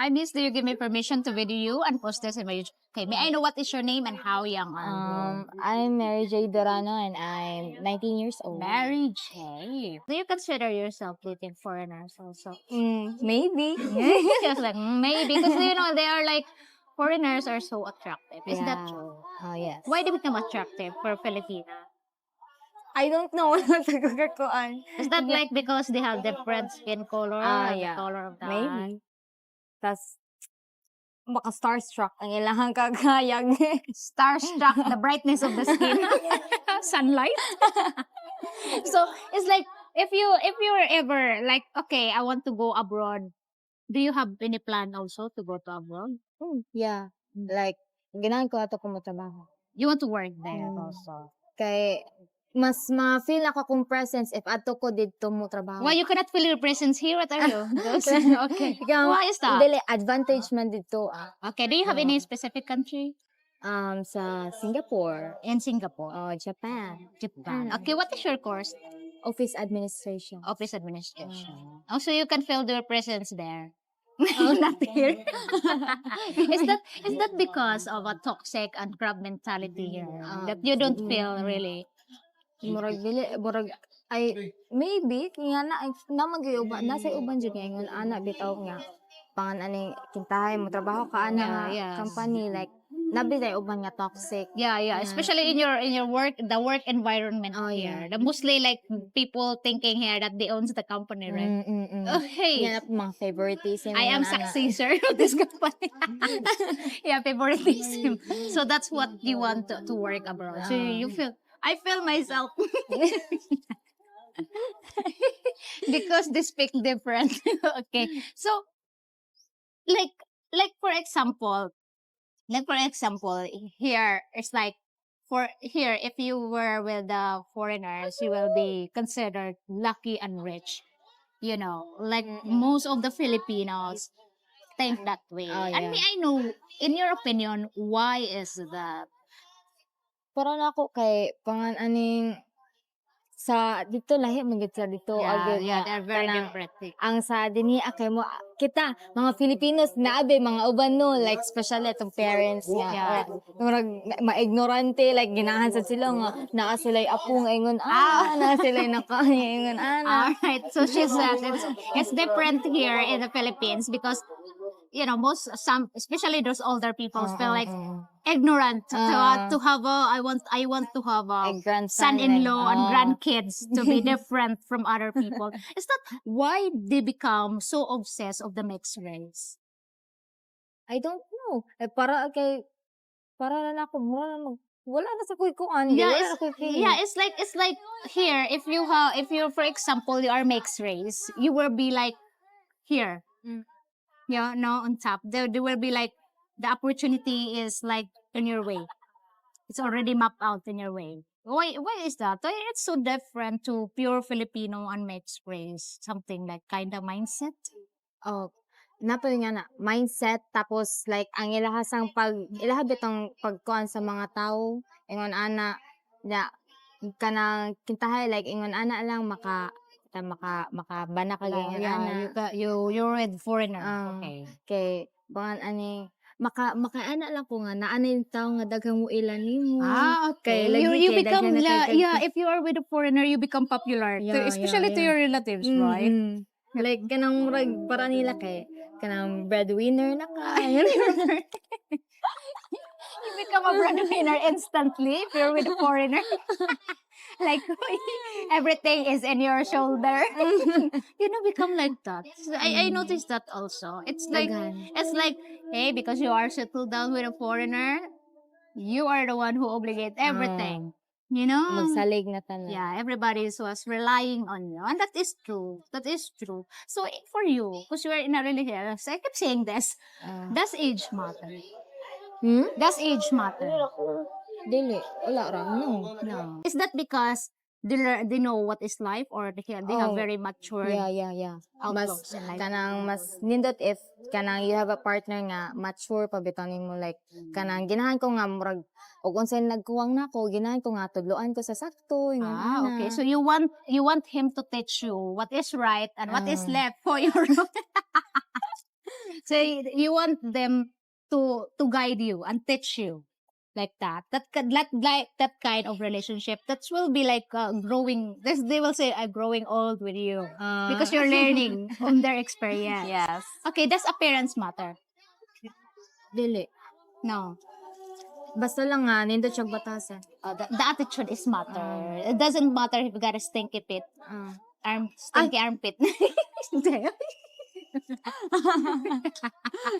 Hi, miss, do you give me permission to video you and post this in my YouTube? Okay, may I know what is your name and how young are you? I'm Mary J. Dorano and I'm 19 years old. Mary J. Do you consider yourself dating foreigners also? Maybe. Just like maybe because you know they are like foreigners are so attractive. Is that Yeah. true? Oh, yes. Why they become attractive for Filipina? I don't know. Nagkakakuan. Is that like because they have different skin color or Yeah. the color of the eye? Maybe. Tas, baka starstruck ang ilang kagayag. Starstruck, the brightness of the skin, sunlight. So it's like if you're ever like okay, I want to go abroad. Do you have any plan also to go to abroad? Yeah. Like, ganahan ko ato kumutrabaho. You want to work there Mm. also. Kay, mas ma-feel ako kung presence if ato ko dito mo trabaho. Why you cannot feel your presence here? What are you? Okay. Ikaw, Why is that? dili, advantage man dito. Okay. Do you have any specific country? Sa Singapore. In Singapore. Japan. Japan. Okay. What is your course? Office administration. Office administration. Also, you can feel their presence there. Oh, not here. Is that because of a toxic and crab mentality here that you don't feel really? Murag dili, murag ay maybe nga na magyuba nasa uban jud nga ingon ana bitaw nga pangan ani kintahay mo trabaho ka ana yes. company like labi tay uban nga toxic. Yeah. Especially in your work, the work environment here. Yeah. The mostly like people thinking here that they owns the company, right? Okay. Nga mga favoritism. I am successor of this company. Yeah, favoritism. So that's what you want to work abroad. So you feel, I feel myself because they speak different. Okay. So like for example, here it's like for here if you were with the foreigners, you will be considered lucky and rich. You know, like most of the Filipinos think that way. Oh, And yeah. may I know, in your opinion, why is that? Para na ako kay pangan aning sa dito lahi man gid sa dito agad nga they're very kanang- different. ang sa dinhi kay mo kita mga Filipinos naabe mga uban no like especially itong parents nga Yeah. murag ma-ignorante like ginahan sa sila nga naa sila'y apo nga ingon naa sila'y nakanya ingon ana. Alright, so she said it's different here in the Philippines because you know some especially those older people feel like ignorant to have I want to have a A grandson, son-in-law like, and grandkids to be different from other people. Is that why they become so obsessed of the mixed race? I don't know para na ako mura na wala na sa kuan It's like here if you for example you are mixed race, you will be like here. Yeah, no, on top. There will be like the opportunity is like in your way. It's already mapped out in your way. Why is that? Why it's so different to pure Filipino and mixed race? Something like kind of mindset? Oh, napoy nga na mindset tapos like ang ilahasang ilaha bitong pagkuan sa mga tao ingon ana na kanang kintahay like ingon ana lang makabana ka ganyan ana You're with foreigner. Okay. kay bangan ani makaana lang ko nga naanay tao nga daghang mo ilan nimo Okay. kay You kay become daghan na kay- if you are with a foreigner, you become popular. Especially to your relatives, right? like kanang murag para nila kay kanang breadwinner na ka You become a breadwinner instantly if you're with a foreigner. Like everything is in your shoulder. Become like that. So I noticed that also. It's like hey, because you are settled down with a foreigner, you are the one who obligate everything. You know? magsalig na tanan. Yeah, everybody was relying on you. And that is true. That is true. So for you, because you are in a relationship, I keep saying this, does age matter? Does age matter? Dili, wala ra, no. No. Is that because they know what is life or they have very mature Yeah. outlooks in life? Mas nindot if kanang you have a partner nga mature pabitanin mo like kanang ginahan ko nga murag og unsay nagkuwang nako ginahan ko nga tudloan ko sa sakto Okay. So you want him to teach you what is right and what is left for your So you want them to guide you and teach you like that. Like that kind of relationship. That will be like growing. They will say growing old with you because you're learning from their experience. Yes. Okay, does appearance matter? Dili. No. Basta lang nga, nindot siyang batasan. The attitude is matter. It doesn't matter if you got a stinky pit. Stinky armpit.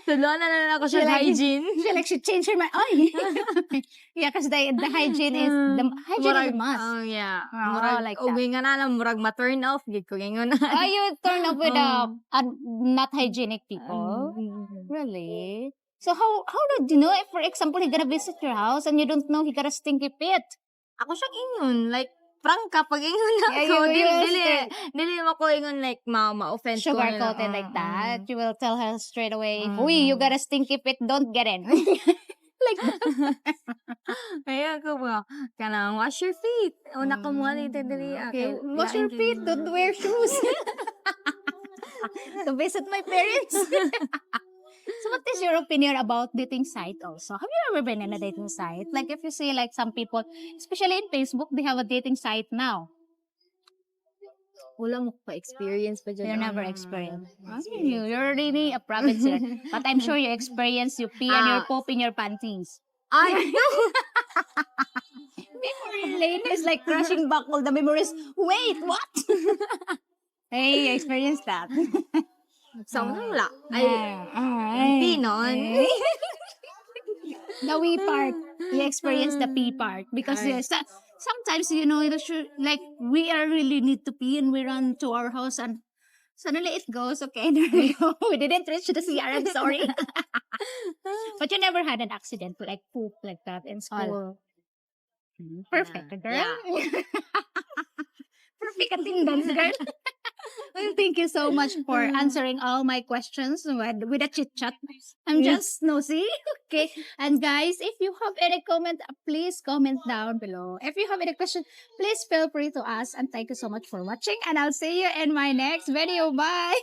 Tulungan na lang ako She sa like- hygiene. She changed her mind. Ay! Yeah, because the hygiene is the hygiene is a must. Oh, yeah. Oo, Murag, like that. ugay nga na lang, murag ma-turn off, gid ko gingon na. You turn off with Oh. not hygienic people? Really? So how did you know if, for example, he gonna visit your house and you don't know he got a stinky pit? Ako siyang ingon, like, prank kapag ingon na Yeah, ako. you will Dili mo ko ingon, like, ma-offend ko. Sugar coated like that. You will tell her straight away, "Uy, you got a stinky pit, don't get in." Like that. Kaya ko ba, kanang wash your feet. Una ka mo dito dili. Okay, wash your feet, don't wear shoes. To visit my parents. So what is your opinion about dating site also? Have you ever been in a dating site? Like if you see like some people, especially in Facebook, they have a dating site now. Wala mo pa-experience pa dyan. You never experienced. You're really a private sir. But I'm sure you experience you pee and your poop in your panties. Ay, Memory lane is like crashing back all the memories. Wait, what? Hey, you experienced that. sa wala. Ay, Ay. pinon. The wee part. You experience the pee part. Because sometimes, you know, like, we are really need to pee and we run to our house and suddenly it goes, okay, there we go. We didn't reach the CR, I'm sorry. But you never had an accident like poop like that in school. Perfect, girl. Yeah. Perfect attendance, girl. Well, thank you so much for answering all my questions with a chit chat. I'm just nosy. Okay. And guys, if you have any comment, please comment down below. If you have any question, please feel free to ask. And thank you so much for watching. And I'll see you in my next video. Bye.